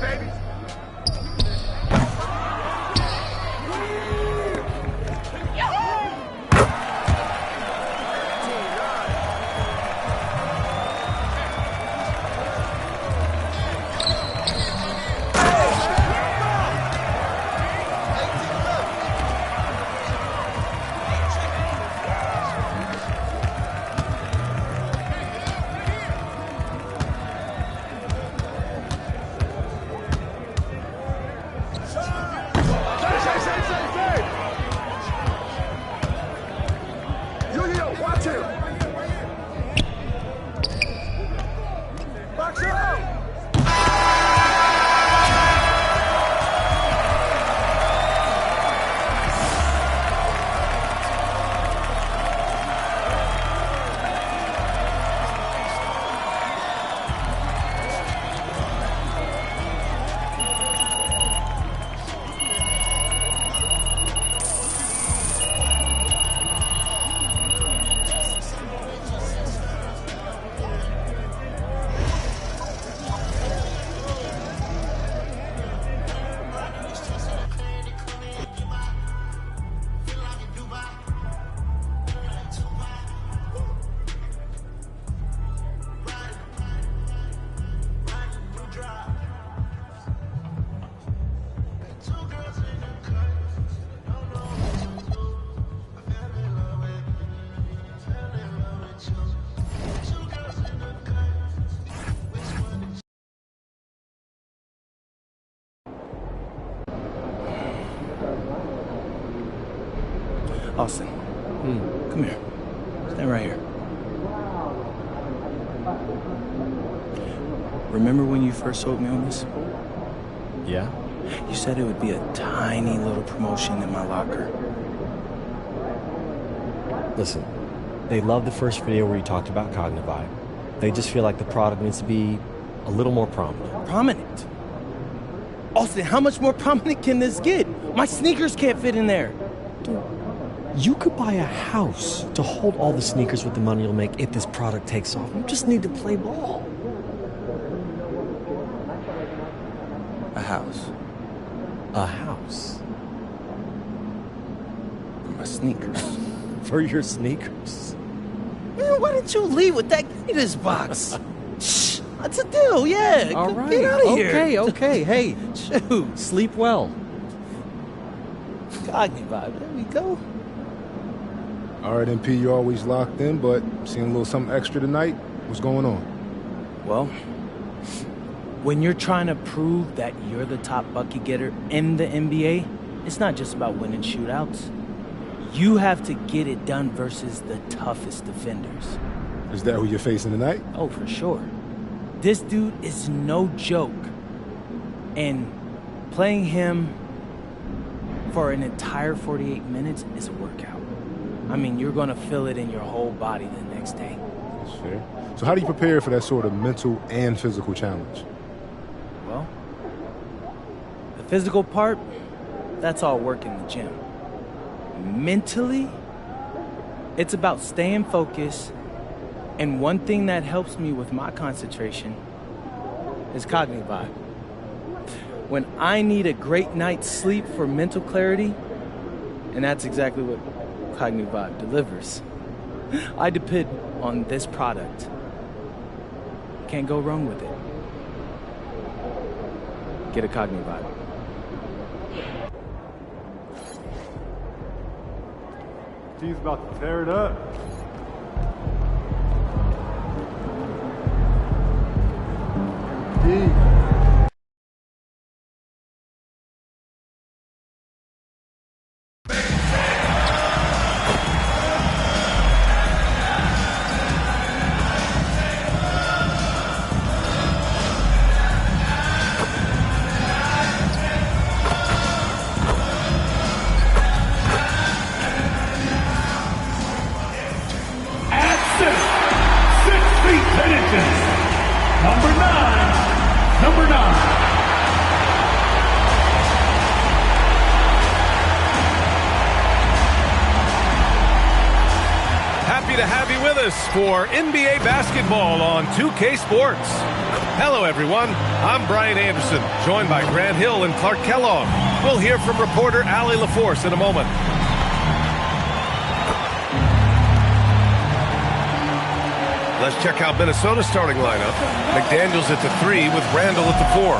baby. Austin, come here. Stand right here. Remember when you first sold me on this? Yeah? You said it would be a tiny little promotion in my locker. Listen, they love the first video where you talked about Cognivibe. They just feel like the product needs to be a little more prominent. Prominent? Austin, how much more prominent can this get? My sneakers can't fit in there. Dude, you could buy a house to hold all the sneakers with the money you'll make if this product takes off. You just need to play ball. A house. A house? For my sneakers. For your sneakers? Man, why didn't you leave with that Gators box? Shh, that's a deal, yeah. All right. Get out of here. Okay. Hey, shoot. Sleep well. Cognivibe, there we go. All right, MP, you're always locked in, but seeing a little something extra tonight. What's going on? Well, when you're trying to prove that you're the top bucket getter in the NBA, it's not just about winning shootouts. You have to get it done versus the toughest defenders. Is that who you're facing tonight? Oh, for sure. This dude is no joke. And playing him for an entire 48 minutes is a workout. I mean, you're going to feel it in your whole body the next day. That's fair. So how do you prepare for that sort of mental and physical challenge? Well, the physical part, that's all work in the gym. Mentally, it's about staying focused, and one thing that helps me with my concentration is Cognivibe. When I need a great night's sleep for mental clarity, and that's exactly what Cognivibe delivers, I depend on this product. Can't go wrong with it. Get a Cognivibe. He's about to tear it up. Happy to have you with us for NBA basketball on 2K Sports. Hello, everyone. I'm Brian Anderson, joined by Grant Hill and Clark Kellogg. We'll hear from reporter Allie LaForce in a moment. Let's check out Minnesota's starting lineup. McDaniels at the 3 with Randall at the 4.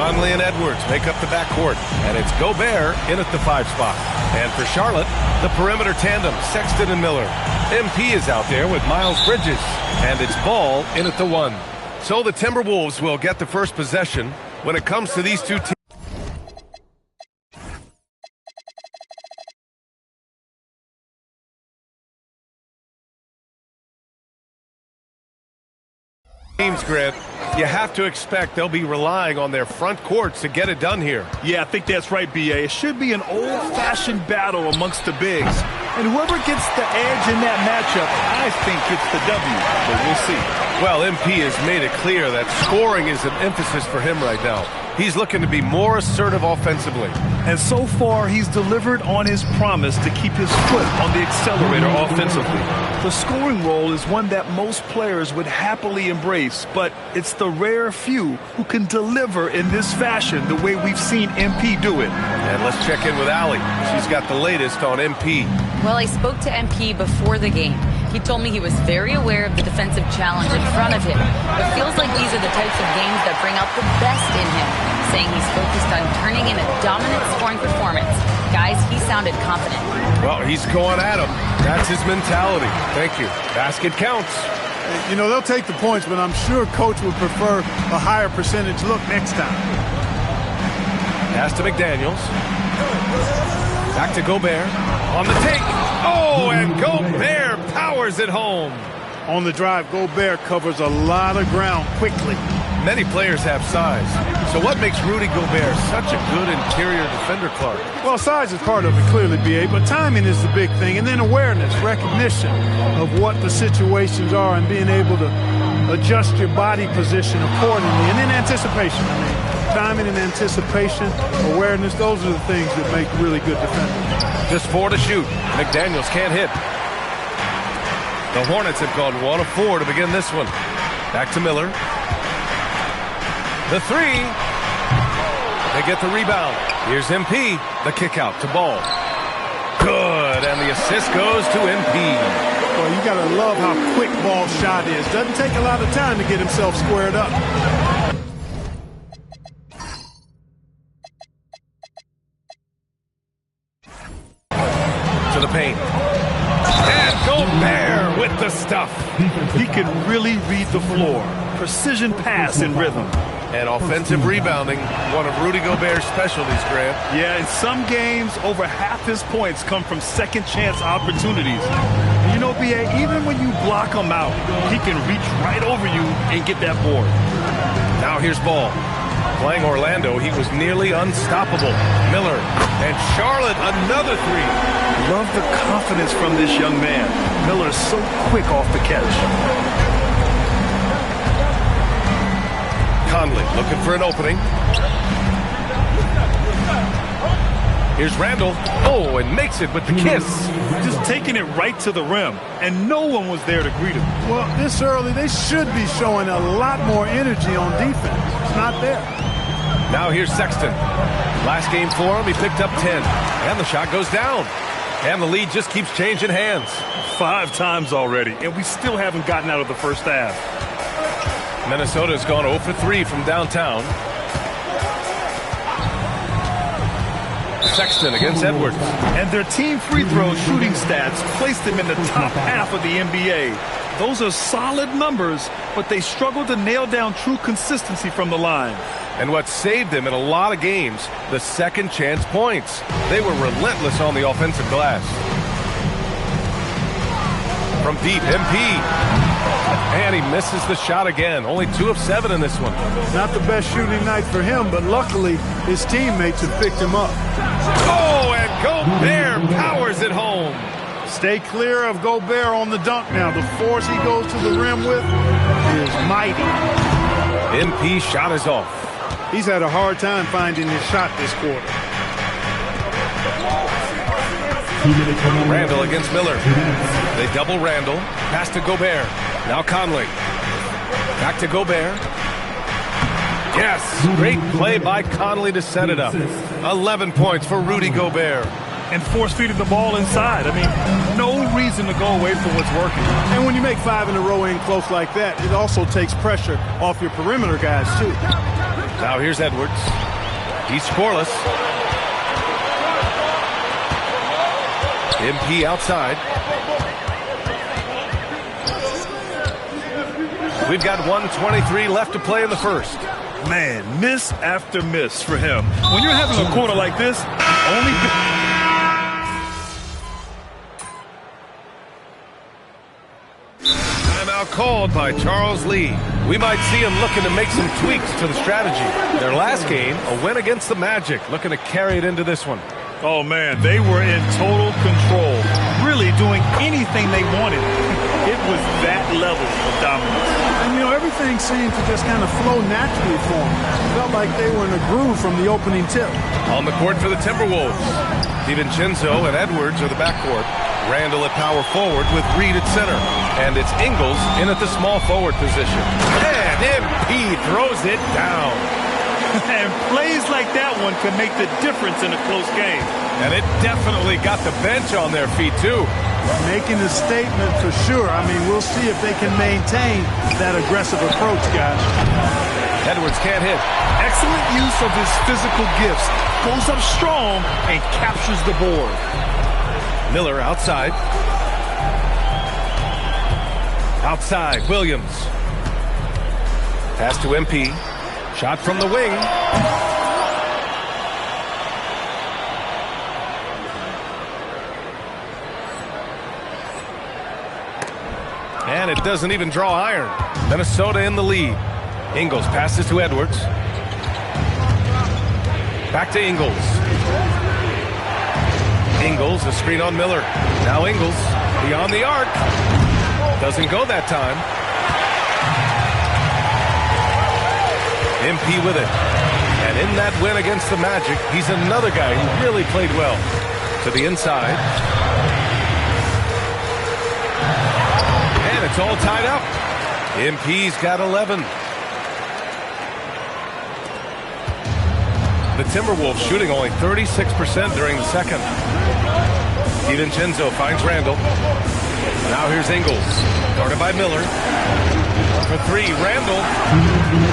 Conley and Edwards make up the backcourt. And it's Gobert in at the 5 spot. And for Charlotte, the perimeter tandem, Sexton and Miller. MP is out there with Miles Bridges. And it's Ball in at the 1. So the Timberwolves will get the first possession. When it comes to these two teams, Grant, you have to expect they'll be relying on their front courts to get it done here. Yeah, I think that's right, B.A. It should be an old-fashioned battle amongst the bigs. And whoever gets the edge in that matchup, I think gets the W. But we'll see. Well, MP has made it clear that scoring is an emphasis for him right now. He's looking to be more assertive offensively. And so far, he's delivered on his promise to keep his foot on the accelerator offensively. The scoring role is one that most players would happily embrace, but it's the rare few who can deliver in this fashion the way we've seen MP do it. And let's check in with Allie. She's got the latest on MP. Well, I spoke to MP before the game. He told me he was very aware of the defensive challenge in front of him. It feels like these are the types of games that bring out the best in him, saying he's focused on turning in a dominant scoring performance. Guys, he sounded confident. Well, he's going at him. That's his mentality. Thank you. Basket counts. You know, they'll take the points, but I'm sure Coach would prefer a higher percentage look next time. Pass to McDaniels. Back to Gobert. On the take. Oh, and Gobert powers it home. On the drive, Gobert covers a lot of ground quickly. Many players have size. So what makes Rudy Gobert such a good interior defender, Clark? Well, size is part of it, clearly, B.A., but timing is the big thing. And then awareness, recognition of what the situations are and being able to adjust your body position accordingly. And then anticipation. I mean, timing and anticipation, awareness, those are the things that make really good defenders. Just 4 to shoot. McDaniels can't hit. The Hornets have gone 1 of 4 to begin this one. Back to Miller. The 3. They get the rebound. Here's MP. The kick out to Ball. Good, and the assist goes to MP. Well, you got to love how quick Ball's shot is. Doesn't take a lot of time to get himself squared up. To the paint. And Gobert with the stuff. He can really read the floor. Precision pass in rhythm. And offensive rebounding, one of Rudy Gobert's specialties, Grant. Yeah, in some games, over half his points come from second-chance opportunities. You know, B.A., even when you block him out, he can reach right over you and get that board. Now here's Ball. Playing Orlando, he was nearly unstoppable. Miller and Charlotte, another 3. Love the confidence from this young man. Miller's so quick off the catch. Conley looking for an opening. Here's Randall. Oh, and makes it with the kiss. Just taking it right to the rim, and no one was there to greet him. Well, this early, they should be showing a lot more energy on defense. It's not there. Now here's Sexton. Last game for him, he picked up 10. And the shot goes down. And the lead just keeps changing hands. 5 times already, and we still haven't gotten out of the first half. Minnesota's gone 0 for 3 from downtown. Sexton against Edwards. And their team free throw shooting stats placed them in the top half of the NBA. Those are solid numbers, but they struggle to nail down true consistency from the line. And what saved them in a lot of games, the second chance points. They were relentless on the offensive glass. From deep, MP. And he misses the shot again. Only 2 of 7 in this one. Not the best shooting night for him, but luckily his teammates have picked him up. Oh, and Gobert powers it home. Stay clear of Gobert on the dunk now. The force he goes to the rim with is mighty. MP shot is off. He's had a hard time finding his shot this quarter. Randall against Miller. They double Randall. Pass to Gobert. Now Conley. Back to Gobert. Yes, great play by Conley to set it up. 11 points for Rudy Gobert. And force-feeding the ball inside. I mean, no reason to go away from what's working. And when you make 5 in a row in close like that, it also takes pressure off your perimeter guys, too. Now here's Edwards. He's scoreless. MP outside. We've got 1:23 left to play in the first. Man, miss after miss for him. When you're having a quarter like this, only... Timeout called by Charles Lee. We might see him looking to make some tweaks to the strategy. Their last game, a win against the Magic, looking to carry it into this one. Oh, man, they were in total control, really doing anything they wanted. It was that level of dominance. And, you know, everything seemed to just kind of flow naturally for them. It felt like they were in a groove from the opening tip. On the court for the Timberwolves, DiVincenzo and Edwards are the backcourt. Randall at power forward with Reed at center. And it's Ingles in at the small forward position. And MP throws it down. And plays like that one can make the difference in a close game. And it definitely got the bench on their feet, too. Making a statement for sure. I mean, we'll see if they can maintain that aggressive approach, guys. Edwards can't hit. Excellent use of his physical gifts. Goes up strong and captures the board. Miller outside. Outside, Williams. Pass to MP. Shot from the wing. And it doesn't even draw iron. Minnesota in the lead. Ingles passes to Edwards. Back to Ingles. Ingles, a screen on Miller. Now Ingles, beyond the arc. Doesn't go that time. MP with it. And in that win against the Magic, he's another guy who really played well. To the inside. And it's all tied up. MP's got 11. The Timberwolves shooting only 36% during the second. DiVincenzo finds Randall. Now here's Ingles. Guarded by Miller. For 3, Randall.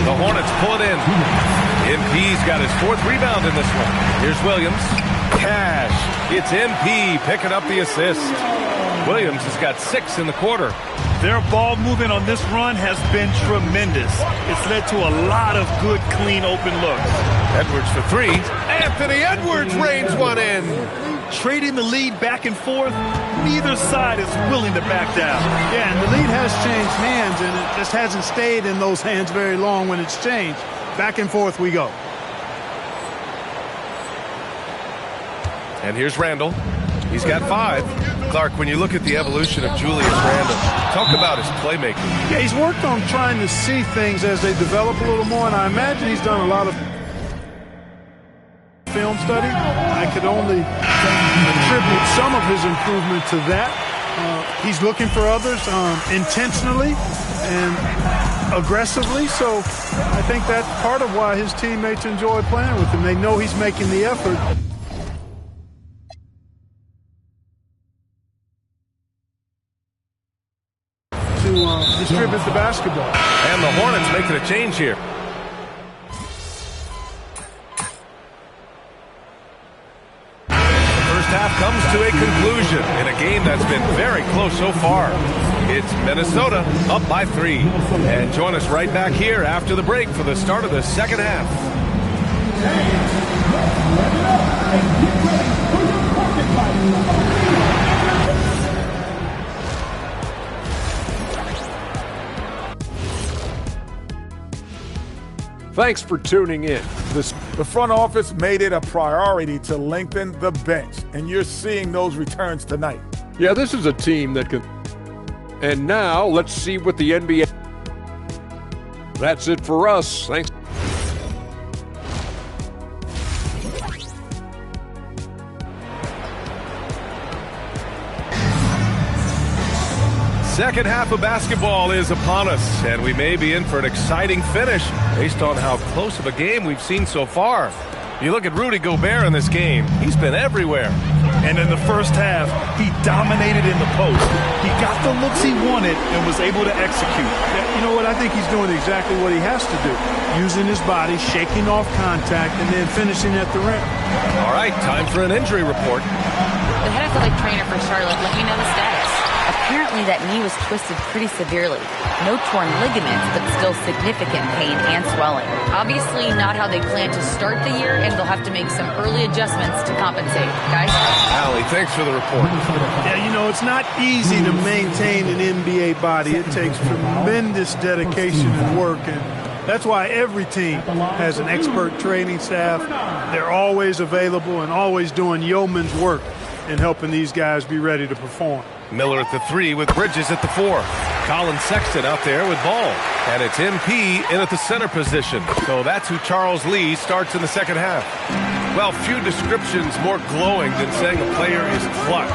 The Hornets pull it in. MP's got his 4th rebound in this one. Here's Williams. Cash. It's MP picking up the assist. Williams has got 6 in the quarter. Their ball movement on this run has been tremendous. It's led to a lot of good, clean, open looks. Edwards for 3. Anthony Edwards reigns one in. Trading the lead back and forth, neither side is willing to back down. Yeah, and the lead has changed hands, and it just hasn't stayed in those hands very long when it's changed. Back and forth we go. And here's Randall. He's got 5. Clark, when you look at the evolution of Julius Randall, talk about his playmaking. Yeah, he's worked on trying to see things as they develop a little more, and I imagine he's done a lot of film study. I could only attribute some of his improvement to that. He's looking for others intentionally and aggressively, so I think that's part of why his teammates enjoy playing with him. They know he's making the effort. To distribute the basketball. And the Hornets making a change here. The first half comes to a conclusion in a game that's been very close so far. It's Minnesota up by 3. And join us right back here after the break for the start of the second half. Thanks for tuning in. The front office made it a priority to lengthen the bench, and you're seeing those returns tonight. Yeah, this is a team that can... And now, let's see what the NBA... That's it for us. Thanks. Second half of basketball is upon us, and we may be in for an exciting finish based on how close of a game we've seen so far. You look at Rudy Gobert in this game, he's been everywhere. And in the first half, he dominated in the post. He got the looks he wanted and was able to execute. Yeah, you know what? I think he's doing exactly what he has to do. Using his body, shaking off contact, and then finishing at the rim. All right, time for an injury report. The head athletic trainer for Charlotte let me know the status. Apparently that knee was twisted pretty severely. No torn ligaments, but still significant pain and swelling. Obviously not how they plan to start the year, and they'll have to make some early adjustments to compensate. Guys? Allie, thanks for the report. Yeah, you know, it's not easy to maintain an NBA body. It takes tremendous dedication and work, and that's why every team has an expert training staff. They're always available and always doing yeoman's work in helping these guys be ready to perform. Miller at the 3 with Bridges at the 4. Colin Sexton out there with Ball. And it's MP in at the center position. So that's who Charles Lee starts in the second half. Well, few descriptions more glowing than saying a player is clutch.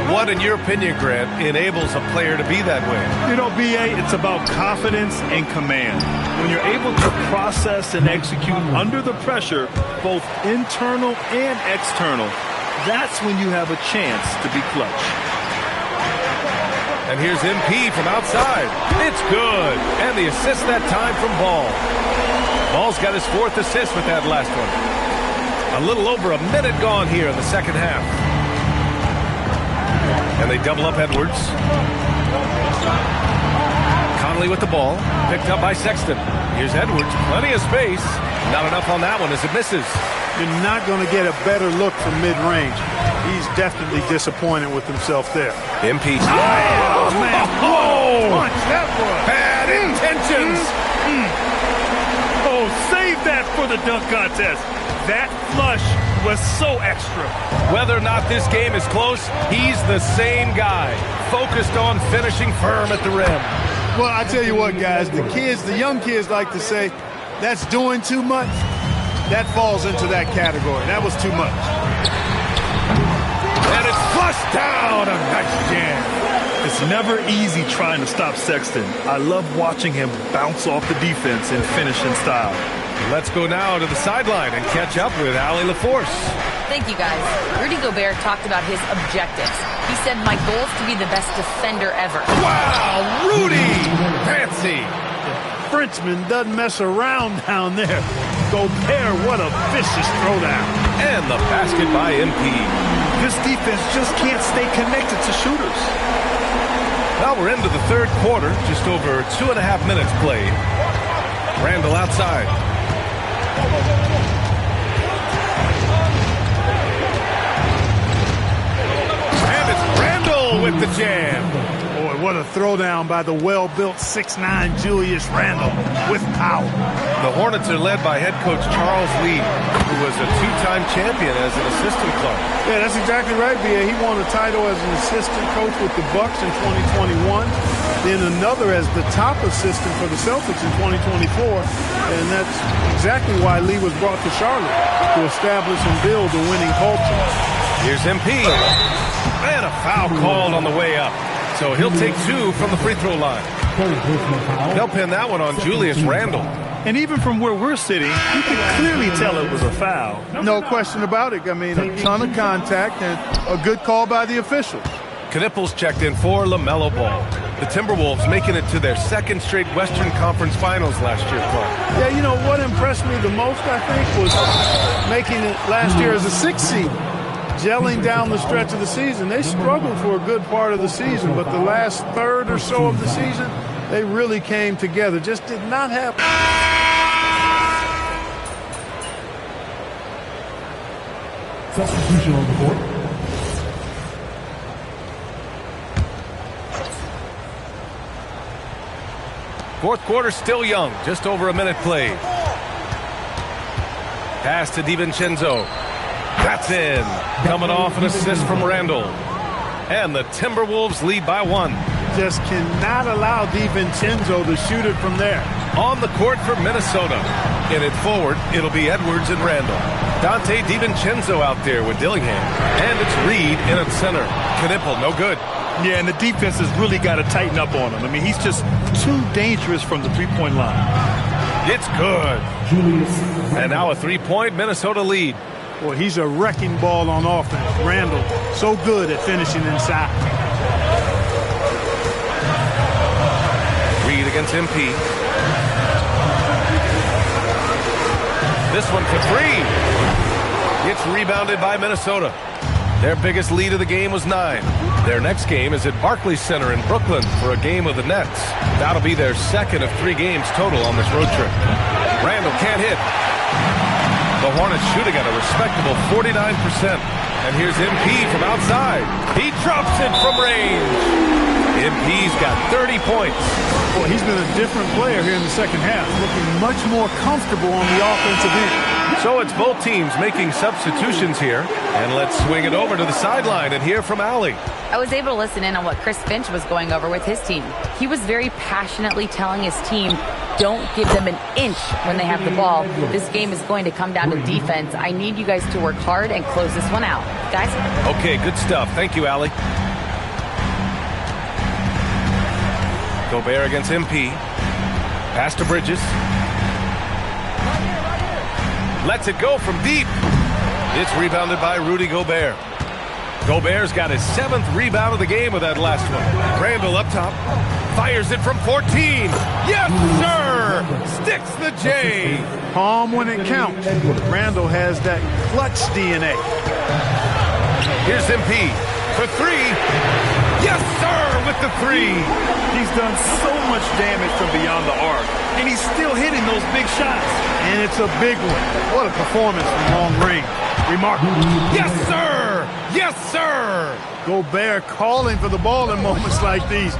What, in your opinion, Grant, enables a player to be that way? You know, B.A., it's about confidence and command. When you're able to process and execute under the pressure, both internal and external, that's when you have a chance to be clutch. And here's MP from outside. It's good. And the assist that time from Ball. Ball's got his 4th assist with that last one. A little over a minute gone here in the second half. And they double up Edwards. Conley with the ball. Picked up by Sexton. Here's Edwards. Plenty of space. Not enough on that one as it misses. You're not going to get a better look from mid-range. He's definitely disappointed with himself there. MP. Oh, man. Oh, Punch, that was. bad intentions. Oh, save that for the dunk contest. That flush was so extra. Whether or not this game is close, he's the same guy. Focused on finishing firm at the rim. Well, I tell you what, guys, the young kids like to say, that's doing too much. That falls into that category. That was too much. And it's flushed down. A nice jam. It's never easy trying to stop Sexton. I love watching him bounce off the defense and finish in style. Let's go now to the sideline and catch up with Allie LaForce. Thank you, guys. Rudy Gobert talked about his objectives. He said, my goal is to be the best defender ever. Wow, Rudy! Fancy! Frenchman doesn't mess around down there. Gobert, what a vicious throwdown. And the basket by MP. This defense just can't stay connected to shooters. Well, we're into the third quarter, just over 2.5 minutes played. Randall outside. And it's Randall with the jam. Boy, what a throwdown by the well-built 6'9" Julius Randle with power. The Hornets are led by head coach Charles Lee, who was a 2-time champion as an assistant coach. Yeah, that's exactly right, B.A. He won a title as an assistant coach with the Bucks in 2021, then another as the top assistant for the Celtics in 2024, and that's exactly why Lee was brought to Charlotte, to establish and build a winning culture. Here's MP, and a foul called on the way up. So he'll take 2 from the free throw line. They'll pin that one on Julius Randle. And even from where we're sitting, you can clearly tell it was a foul. No question about it. I mean, a ton of contact and a good call by the officials. Knipples checked in for LaMelo Ball. The Timberwolves making it to their second straight Western Conference Finals last year, Clark. Yeah, you know, what impressed me the most, I think, was making it last year as a 6th seed. Gelling down the stretch of the season. They struggled for a good part of the season, but the last third or so of the season, they really came together. Just did not happen. Substitution on the board. Fourth quarter still young, just over a minute played. Pass to DiVincenzo. That's in. Coming off an assist from Randall. And the Timberwolves lead by 1. Just cannot allow DiVincenzo to shoot it from there. On the court for Minnesota. In it forward, it'll be Edwards and Randall. Dante DiVincenzo out there with Dillingham. And it's Reed in at center. Knipple, no good. Yeah, and the defense has really got to tighten up on him. I mean, he's just too dangerous from the three-point line. It's good. And now a three-point Minnesota lead. Boy, he's a wrecking ball on offense. Randall, so good at finishing inside. Reed against MP. This one for three. It's rebounded by Minnesota. Their biggest lead of the game was 9. Their next game is at Barclays Center in Brooklyn for a game of the Nets. That'll be their second of 3 games total on this road trip. Randall can't hit. The Hornets shooting at a respectable 49%. And here's MP from outside. He drops it from range. MP's got 30 points. Boy, he's been a different player here in the second half, looking much more comfortable on the offensive end. So it's both teams making substitutions here. And let's swing it over to the sideline and hear from Allie. I was able to listen in on what Chris Finch was going over with his team. He was very passionately telling his team, don't give them an inch when they have the ball. This game is going to come down to defense. I need you guys to work hard and close this one out. Guys? Okay, good stuff. Thank you, Allie. Gobert against MP. Pass to Bridges. Lets it go from deep. It's rebounded by Rudy Gobert. Gobert's got his 7th rebound of the game with that last one. Randall up top. Fires it from 14. Yes, sir! Sticks the J. Palm when it counts. Randall has that clutch DNA. Here's MP for 3. Yes, sir, with the 3. He's done so much damage from beyond the arc, and he's still hitting those big shots. And it's a big one. What a performance from long range. Remarkable. Yes, sir! Yes, sir! Gobert calling for the ball in moments like these.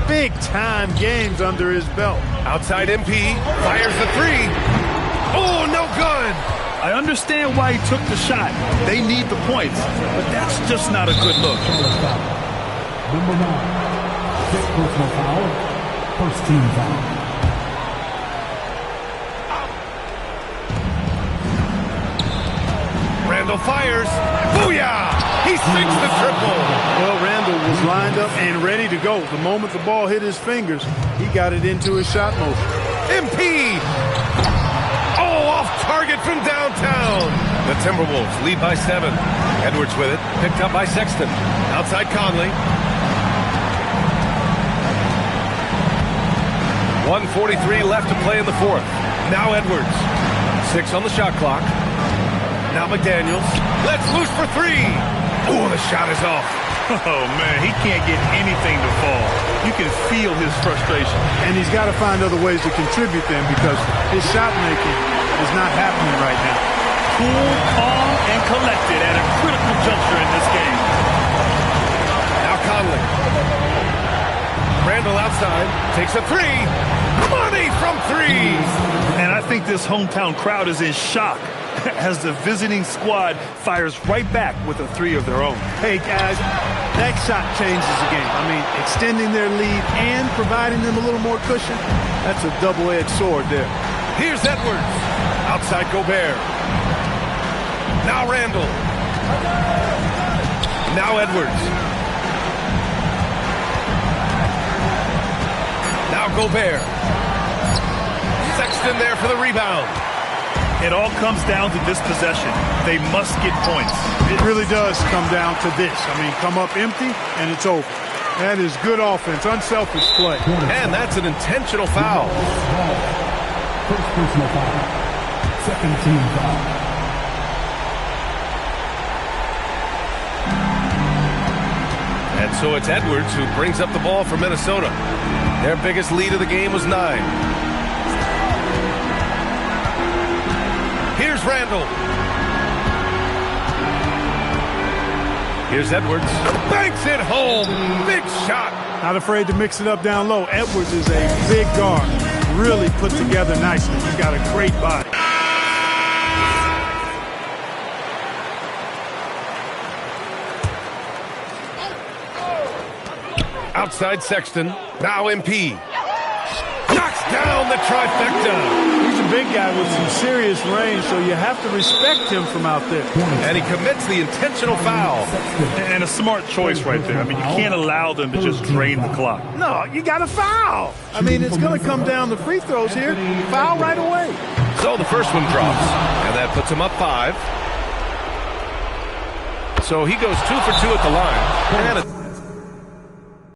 Big-time games under his belt. Outside MP, fires the 3. Oh, no good! I understand why he took the shot. They need the points, but that's just not a good look. Number 9. 6 personal foul. First team foul. Randall fires. Booyah! He sinks the triple. Well, Randall was lined up and ready to go. The moment the ball hit his fingers, he got it into his shot motion. MP! Oh, off target from downtown. The Timberwolves lead by 7. Edwards with it. Picked up by Sexton. Outside Conley. 1:43 left to play in the 4th. Now Edwards. 6 on the shot clock. Now McDaniels. Let's loose for 3. Oh, the shot is off. Oh, man, he can't get anything to fall. You can feel his frustration. And he's got to find other ways to contribute then because his shot making is not happening right now. Cool, calm, and collected at a critical juncture in this game. Now Conley. Randall outside. Takes a 3. Money from 3. And I think this hometown crowd is in shock as the visiting squad fires right back with a 3 of their own. Hey, guys, that shot changes the game. I mean, extending their lead and providing them a little more cushion, that's a double-edged sword there. Here's Edwards. Outside Gobert. Now Randall. Now Edwards. Now Gobert. Sexton there for the rebound. It all comes down to this possession. They must get points. It really does come down to this. I mean, come up empty, and it's over. That is good offense, unselfish play. And that's an intentional foul. First personal foul. Second team foul. And so it's Edwards who brings up the ball for Minnesota. Their biggest lead of the game was 9. Here's Randall. Here's Edwards. Banks it home. Big shot. Not afraid to mix it up down low. Edwards is a big guard. Really put together nicely. He's got a great body. Outside Sexton. Now MP. Knocks down the trifecta. He's a big guy with some serious range, so you have to respect him from out there. And he commits the intentional foul. And a smart choice right there. I mean, you can't allow them to just drain the clock. No, you got to foul. I mean, it's going to come down to free throws here. Foul right away. So the first one drops, and that puts him up 5. So he goes 2 for 2 at the line. And